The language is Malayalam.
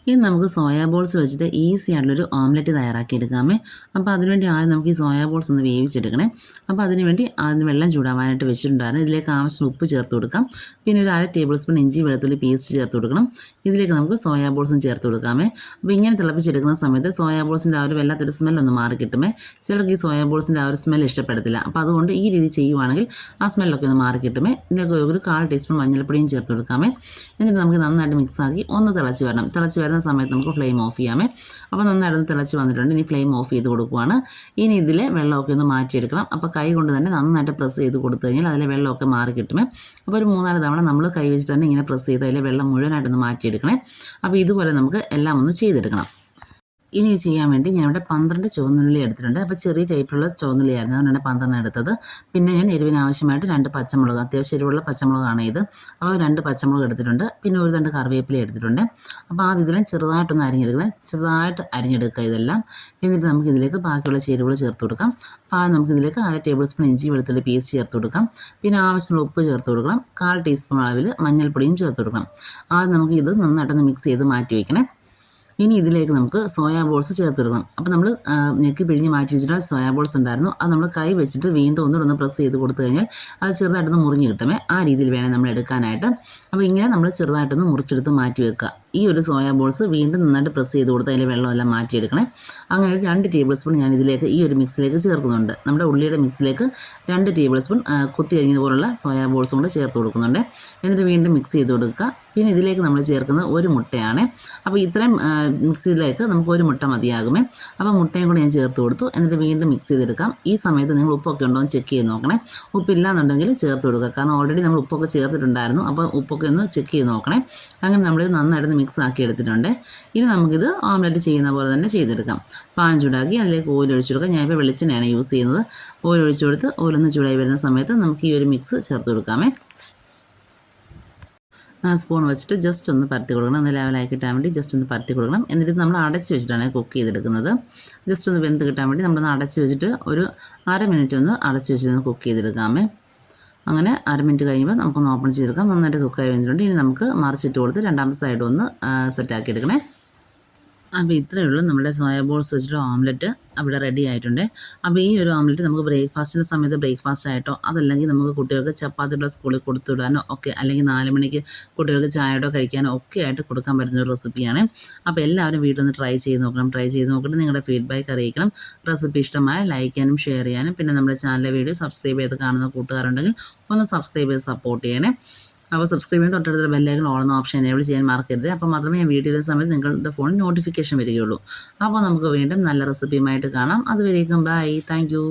ഇനി നമുക്ക് സോയാ ബോൾസ് വെച്ചിട്ട് ഈസി ആയിട്ടുള്ളൊരു ഓംലെറ്റ് തയ്യാറാക്കിയെടുക്കാമേ. അപ്പോൾ അതിനുവേണ്ടി ആദ്യം നമുക്ക് ഈ സോയാ ബോൾസ് ഒന്ന് വേവിച്ചെടുക്കണേ. അപ്പോൾ അതിനുവേണ്ടി ആദ്യം വെള്ളം ചൂടാവാനായിട്ട് വെച്ചിട്ടുണ്ടായിരുന്നു. ഇതിലേക്ക് ആവശ്യത്തിന് ഉപ്പ് ചേർത്ത് കൊടുക്കാം. പിന്നെ ഒരു 1/2 ടേബിൾ സ്പൂൺ ഇഞ്ചി വെളുത്തുള്ളി പേസ്റ്റ് ചേർത്ത് കൊടുക്കണം. ഇതിലേക്ക് നമുക്ക് സോയാ ബോൾസും ചേർത്ത് കൊടുക്കാമേ. അപ്പോൾ ഇങ്ങനെ തിളപ്പിച്ചെടുക്കുന്ന സമയത്ത് സോയാ ബോൾസിൻ്റെ ആ ഒരു വല്ലാത്തൊരു സ്മെല്ലൊന്ന് മാറി കിട്ടുമേ. ചിലർക്ക് ഈ സോയാ ബോൾസിൻ്റെ ആ ഒരു സ്മെൽ ഇഷ്ടപ്പെടത്തില്ല. അപ്പോൾ അതുകൊണ്ട് ഈ രീതി ചെയ്യുവാണെങ്കിൽ ആ സ്മെല്ലൊക്കെ ഒന്ന് മാറി കിട്ടുമേ. ഇതിലേക്ക് ഒരു 1/4 ടീസ്പൂൺ മഞ്ഞൾപ്പൊടിയും ചേർത്ത് കൊടുക്കാമേ. എന്നിട്ട് നമുക്ക് നന്നായിട്ട് മിക്സാക്കി ഒന്ന് തിളച്ച് വരണം. തിളച്ച് വരുന്ന സമയത്ത് നമുക്ക് ഫ്ലെയിം ഓഫ് ചെയ്യാമേ. അപ്പോൾ നന്നായിട്ട് തിളച്ച് വന്നിട്ടുണ്ട്. ഇനി ഫ്ലെയിം ഓഫ് ചെയ്ത് കൊടുക്കുവാണ്. ഇനി ഇതിലെ വെള്ളമൊക്കെ ഒന്ന് മാറ്റിയെടുക്കണം. അപ്പോൾ കൈ കൊണ്ട് തന്നെ നന്നായിട്ട് പ്രസ് ചെയ്ത് കൊടുത്തു കഴിഞ്ഞാൽ അതിലെ വെള്ളമൊക്കെ മാറി കിട്ടുമേ. അപ്പോൾ ഒരു 3-4 തവണ നമ്മൾ കൈ വെച്ചിട്ട് തന്നെ ഇങ്ങനെ പ്രസ് ചെയ്ത് അതിലെ വെള്ളം മുഴുവനായിട്ടൊന്ന് മാറ്റിയെടുക്കണേ. അപ്പോൾ ഇതുപോലെ നമുക്ക് എല്ലാം ഒന്ന് ചെയ്തെടുക്കണം. ഇനി ചെയ്യാൻ വേണ്ടി ഞാൻ ഇവിടെ 12 ചുവന്നുള്ളി എടുത്തിട്ടുണ്ട്. അപ്പോൾ ചെറിയ ടൈപ്പിലുള്ള ചുവന്നുള്ളിയായിരുന്നു, അതുകൊണ്ടാണ് 12 എടുത്തത്. പിന്നെ ഞാൻ എരിവിന് ആവശ്യമായിട്ട് 2 പച്ചമുളക്, അത്യാവശ്യം എരിവുള്ള പച്ചമുളകാണ് ഇത്. അപ്പോൾ 2 പച്ചമുളക് എടുത്തിട്ടുണ്ട്. പിന്നെ ഒരു 2 കറിവേപ്പില എടുത്തിട്ടുണ്ട്. അപ്പോൾ ആദ്യം ഇതിലും ചെറുതായിട്ടൊന്ന് അരിഞ്ഞെടുക്കണം. ചെറുതായിട്ട് അരിഞ്ഞെടുക്കുക ഇതെല്ലാം. എന്നിട്ട് നമുക്ക് ഇതിലേക്ക് ബാക്കിയുള്ള ചേരുവകൾ ചേർത്ത് കൊടുക്കാം. അപ്പോൾ നമുക്കിതിലേക്ക് 1/2 ടേബിൾ സ്പൂൺ ഇഞ്ചി വെളുത്തുള്ളി പേസ്റ്റ് ചേർത്ത് കൊടുക്കാം. പിന്നെ ആവശ്യമുള്ള ഉപ്പ് ചേർത്ത് കൊടുക്കണം. 1/4 ടീസ്പൂൺ അളവിൽ മഞ്ഞൾപ്പൊടിയും ചേർത്ത് കൊടുക്കണം. ആദ്യം നമുക്ക് ഇത് നന്നായിട്ടൊന്ന് മിക്സ് ചെയ്ത് മാറ്റി വയ്ക്കണം. ഇനി ഇതിലേക്ക് നമുക്ക് സോയാ ബോൾസ് ചേർത്ത് കൊടുക്കണം. അപ്പോൾ നമ്മൾ ഞെക്കി പിഴിഞ്ഞ് മാറ്റി വെച്ചിട്ട് സോയാ ബോൾസ് ഉണ്ടായിരുന്നു, അത് നമ്മൾ കൈ വെച്ചിട്ട് വീണ്ടും ഒന്നുകൂടെ പ്രസ് ചെയ്ത് കൊടുത്തു കഴിഞ്ഞാൽ അത് ചെറുതായിട്ടൊന്ന് മുറിഞ്ഞ് കിട്ടുമേ. ആ രീതിയിൽ വേണം നമ്മൾ എടുക്കാനായിട്ട്. അപ്പോൾ ഇങ്ങനെ നമ്മൾ ചെറുതായിട്ടൊന്ന് മുറിച്ചെടുത്ത് മാറ്റി വെക്കുക. ഈ ഒരു സോയാ ബോൾസ് വീണ്ടും നന്നായിട്ട് പ്രസ് ചെയ്ത് കൊടുത്ത് അതിലെ വെള്ളമെല്ലാം മാറ്റിയെടുക്കണേ. അങ്ങനെ 2 ടേബിൾ സ്പൂൺ ഞാൻ ഇതിലേക്ക് ഈ ഒരു മിക്സിലേക്ക് ചേർക്കുന്നുണ്ട്. നമ്മുടെ ഉള്ളിയുടെ മിക്സിലേക്ക് 2 ടേബിൾ സ്പൂൺ കുത്തി കഴിഞ്ഞതുപോലുള്ള സോയാ ബോൾസ് കൊണ്ട് ചേർത്ത് കൊടുക്കുന്നുണ്ട്. എന്നിട്ട് വീണ്ടും മിക്സ് ചെയ്ത് കൊടുക്കുക. പിന്നെ ഇതിലേക്ക് നമ്മൾ ചേർക്കുന്നത് 1 മുട്ടയാണ്. അപ്പോൾ ഇത്രയും മിക്സിയിലേക്ക് നമുക്ക് 1 മുട്ട മതിയാകുമേ. അപ്പോൾ മുട്ടയും കൂടി ഞാൻ ചേർത്ത് കൊടുത്തു. എന്നിട്ട് വീണ്ടും മിക്സ് ചെയ്തെടുക്കാം. ഈ സമയത്ത് നിങ്ങൾ ഉപ്പൊക്കെ ഉണ്ടോ എന്ന് ചെക്ക് ചെയ്ത് നോക്കണേ. ഉപ്പില്ലാന്നുണ്ടെങ്കിൽ ചേർത്ത് കൊടുക്കുക. കാരണം ഓൾറെഡി നമ്മൾ ഉപ്പൊക്കെ ചേർത്തിട്ടുണ്ടായിരുന്നു. അപ്പോൾ ഉപ്പൊക്കെ ഒന്ന് ചെക്ക് ചെയ്ത് നോക്കണേ. അങ്ങനെ നമ്മളിത് നന്നായിട്ട് മിക്സ് ആക്കി എടുത്തിട്ടുണ്ട്. ഇനി നമുക്കിത് ഓംലെറ്റ് ചെയ്യുന്ന പോലെ തന്നെ ചെയ്തെടുക്കാം. പാൻ ചൂടാക്കി അതിലേക്ക് ഓയിൽ ഒഴിച്ചു കൊടുക്കാം. ഞാനിപ്പോൾ വെളിച്ചെണ്ണയാണ് യൂസ് ചെയ്യുന്നത്. ഓയിൽ ഒഴിച്ചു കൊടുത്ത് ഓയിലൊന്ന് ചൂടായി വരുന്ന സമയത്ത് നമുക്ക് ഈ ഒരു മിക്സ് ചേർത്ത് കൊടുക്കാമേ. സ്പൂൺ വെച്ചിട്ട് ജസ്റ്റ് ഒന്ന് പരത്തി കൊടുക്കണം. ഒന്ന് ലെവലായി കിട്ടാൻ വേണ്ടി ജസ്റ്റ് ഒന്ന് പരത്തി കൊടുക്കണം. എന്നിട്ട് നമ്മൾ അടച്ച് വെച്ചിട്ടാണ് കുക്ക് ചെയ്തെടുക്കുന്നത്. ജസ്റ്റ് ഒന്ന് വെന്ത് കിട്ടാൻ വേണ്ടി നമ്മളൊന്ന് അടച്ച് വെച്ചിട്ട് ഒരു 1/2 മിനിറ്റ് ഒന്ന് അടച്ച് വെച്ചിട്ട് കുക്ക് ചെയ്തെടുക്കാമേ. അങ്ങനെ 1/2 മിനിറ്റ് കഴിയുമ്പോൾ നമുക്കൊന്ന് ഓപ്പൺ ചെയ്തെടുക്കാം. നന്നായിട്ട് കുക്കായി വന്നിട്ടുണ്ട്. ഇനി നമുക്ക് മറിച്ചിട്ട് കൊടുത്ത് രണ്ടാമത്തെ സൈഡ് ഒന്ന് സെറ്റാക്കി എടുക്കണേ. അപ്പോൾ ഇത്രയേ ഉള്ളൂ നമ്മുടെ സോയാ ബോൾസ് വെച്ചിട്ട് ഓംലെറ്റ് അവിടെ റെഡി ആയിട്ടുണ്ട്. അപ്പോൾ ഈ ഒരു ഓംലെറ്റ് നമുക്ക് ബ്രേക്ക്ഫാസ്റ്റിൻ്റെ സമയത്ത് ബ്രേക്ക്ഫാസ്റ്റ് ആയിട്ടോ അതല്ലെങ്കിൽ നമുക്ക് കുട്ടികൾക്ക് ചപ്പാത്തിയുടെ സ്കൂളിൽ കൊടുത്തുവിടാനോ ഒക്കെ, അല്ലെങ്കിൽ 4 മണിക്ക് കുട്ടികൾക്ക് ചായയോടോ കഴിക്കാനോ ഒക്കെ ആയിട്ട് കൊടുക്കാൻ പറ്റുന്ന ഒരു റെസിപ്പിയാണ്. അപ്പോൾ എല്ലാവരും വീട്ടിലൊന്ന് ട്രൈ ചെയ്ത് നോക്കണം. ട്രൈ ചെയ്ത് നോക്കിയിട്ട് നിങ്ങളുടെ ഫീഡ്ബാക്ക് അറിയിക്കണം. റെസിപ്പി ഇഷ്ടമായ ലൈക്ക് ചെയ്യാനും ഷെയർ ചെയ്യാനും, പിന്നെ നമ്മുടെ ചാനലിലെ വീഡിയോ സബ്സ്ക്രൈബ് ചെയ്ത് കാണുന്ന കൂട്ടുകാരുണ്ടെങ്കിൽ ഒന്ന് സബ്സ്ക്രൈബ് ചെയ്ത് സപ്പോർട്ട് ചെയ്യണേ. അപ്പോൾ സബ്സ്ക്രൈബ് ചെയ്യുന്ന തൊട്ടടുത്ത ബെല്ലൈക്കൺ ഓൾ എന്ന ഓപ്ഷൻ എനേബിൾ ചെയ്യാൻ മറക്കരുത്. അപ്പോൾ മാത്രമേ ഞാൻ വീഡിയോ ഇടുന്ന സമയത്ത് നിങ്ങളുടെ ഫോണിൽ നോട്ടിഫിക്കേഷൻ വരികയുള്ളൂ. അപ്പോൾ നമുക്ക് വീണ്ടും നല്ല റെസിപ്പിയുമായിട്ട് കാണാം. അതുവരേക്കും ബൈ. Thank you.